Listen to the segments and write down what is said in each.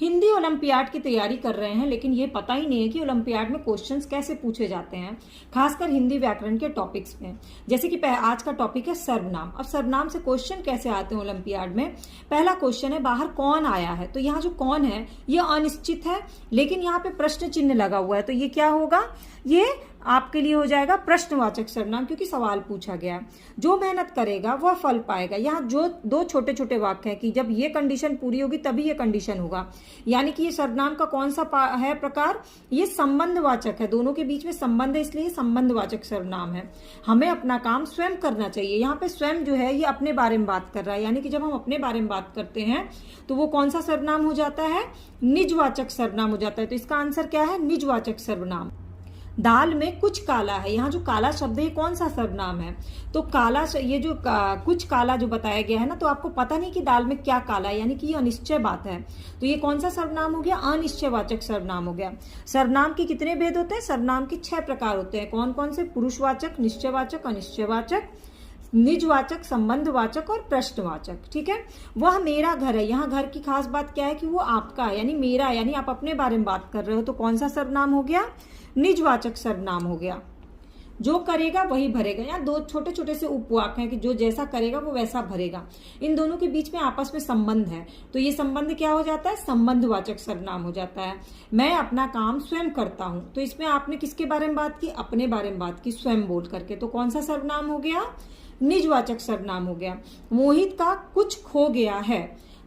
Hindi olympiad की तैयारी कर रहे हैं लेकिन ये पता ही नहीं है कि ओलंपियाड में क्वेश्चंस कैसे पूछे जाते हैं, खासकर हिंदी व्याकरण के टॉपिक्स में। जैसे कि आज का टॉपिक है सर्वनाम। अब सर्वनाम से क्वेश्चन कैसे आते हैं ओलंपियाड में। पहला क्वेश्चन है बाहर कौन आया है, तो यहाँ जो कौन है ये अनिश्चित है, लेकिन यहाँ पे प्रश्न चिन्ह लगा हुआ है, तो ये क्या होगा, ये आपके लिए हो जाएगा प्रश्नवाचक सर्वनाम, क्योंकि सवाल पूछा गया है। जो मेहनत करेगा वह फल पाएगा। यहाँ जो दो छोटे छोटे वाक्य हैं कि जब ये कंडीशन पूरी होगी तभी ये कंडीशन होगा, यानी कि ये सर्वनाम का कौन सा है प्रकार, ये संबंधवाचक है, दोनों के बीच में संबंध है, इसलिए संबंधवाचक सर्वनाम है। हमें अपना काम स्वयं करना चाहिए। यहाँ पे स्वयं जो है ये अपने बारे में बात कर रहा है, यानी कि जब हम अपने बारे में बात करते हैं तो वो कौन सा सर्वनाम हो जाता है, निजवाचक सर्वनाम हो जाता है। तो इसका आंसर क्या है, निजवाचक सर्वनाम। दाल में कुछ काला है, यहाँ जो काला शब्द है ये कौन सा सर्वनाम है, तो काला, ये जो कुछ काला जो बताया गया है ना, तो आपको पता नहीं कि दाल में क्या काला है, यानी कि ये अनिश्चय बात है, तो ये कौन सा सर्वनाम हो गया, अनिश्चयवाचक सर्वनाम हो गया। सर्वनाम के कितने भेद होते हैं, सर्वनाम के 6 प्रकार होते हैं। कौन कौन से, पुरुषवाचक, निश्चयवाचक, अनिश्चयवाचक, निजवाचक, संबंधवाचक और प्रश्नवाचक। ठीक है। वह मेरा घर है, यहाँ घर की खास बात क्या है कि वो आपका है, यानी मेरा, यानी आप अपने बारे में बात कर रहे हो, तो कौन सा सर्वनाम हो गया, निजवाचक सर्वनाम हो गया। जो करेगा वही भरेगा, यहाँ दो छोटे छोटे से उपवाक्य हैं कि जो जैसा करेगा वो वैसा भरेगा। इन दोनों के बीच में आपस में संबंध है, तो ये संबंध क्या हो जाता है, संबंधवाचक सर्वनाम हो जाता है। मैं अपना काम स्वयं करता हूं, तो इसमें आपने किसके बारे में बात की, अपने बारे में बात की स्वयं बोल करके, तो कौन सा सर्वनाम हो गया, निजवाचक सर्वनाम हो गया। मोहित का कुछ खो गया है,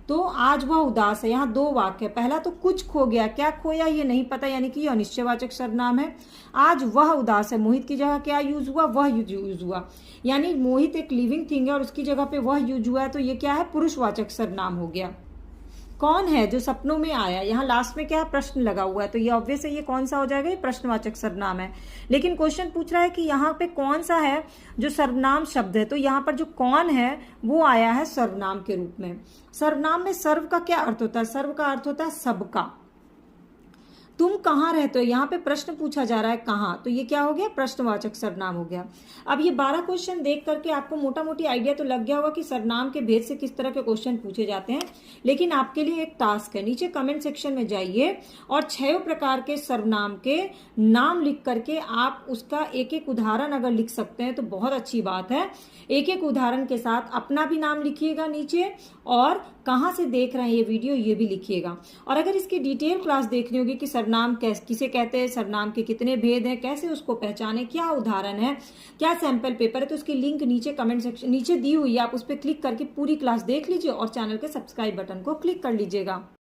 तो आज वह उदास है। यहाँ 2 वाक्य, पहला तो कुछ खो गया, क्या खोया ये नहीं पता, यानी कि ये अनिश्चयवाचक सर्वनाम है। आज वह उदास है, मोहित की जगह क्या यूज हुआ, वह यूज हुआ, यानी मोहित एक लिविंग थिंग है और उसकी जगह पे वह यूज हुआ है, तो ये क्या है, पुरुषवाचक सर्वनाम हो गया। कौन है जो सपनों में आया, यहाँ लास्ट में क्या है, प्रश्न लगा हुआ है, तो ये ऑब्वियस है, ये कौन सा हो जाएगा, ये प्रश्नवाचक सर्वनाम है। लेकिन क्वेश्चन पूछ रहा है कि यहाँ पे कौन सा है जो सर्वनाम शब्द है, तो यहाँ पर जो कौन है वो आया है सर्वनाम के रूप में। सर्वनाम में सर्व का क्या अर्थ होता है, सर्व का अर्थ होता है सबका। तुम कहाँ रहते हो, यहाँ पे प्रश्न पूछा जा रहा है कहाँ, तो ये क्या हो गया, प्रश्नवाचक सर्वनाम हो गया। अब ये 12 क्वेश्चन देख करके आपको मोटा मोटी आइडिया तो लग गया होगा कि सर्वनाम के भेद से किस तरह के क्वेश्चन पूछे जाते हैं। लेकिन आपके लिए एक टास्क है, नीचे कमेंट सेक्शन में जाइए और 6 प्रकार के सर्वनाम के नाम लिख करके आप उसका एक एक उदाहरण अगर लिख सकते हैं तो बहुत अच्छी बात है। एक एक उदाहरण के साथ अपना भी नाम लिखिएगा नीचे, और कहाँ से देख रहे हैं ये वीडियो ये भी लिखिएगा। और अगर इसकी डिटेल क्लास देखनी होगी कि सर्वनाम किसे कहते हैं, सर्वनाम के कितने भेद हैं, कैसे उसको पहचाने, क्या उदाहरण है, क्या सैंपल पेपर है, तो उसकी लिंक नीचे कमेंट सेक्शन नीचे दी हुई है, आप उस पर क्लिक करके पूरी क्लास देख लीजिए और चैनल के सब्सक्राइब बटन को क्लिक कर लीजिएगा।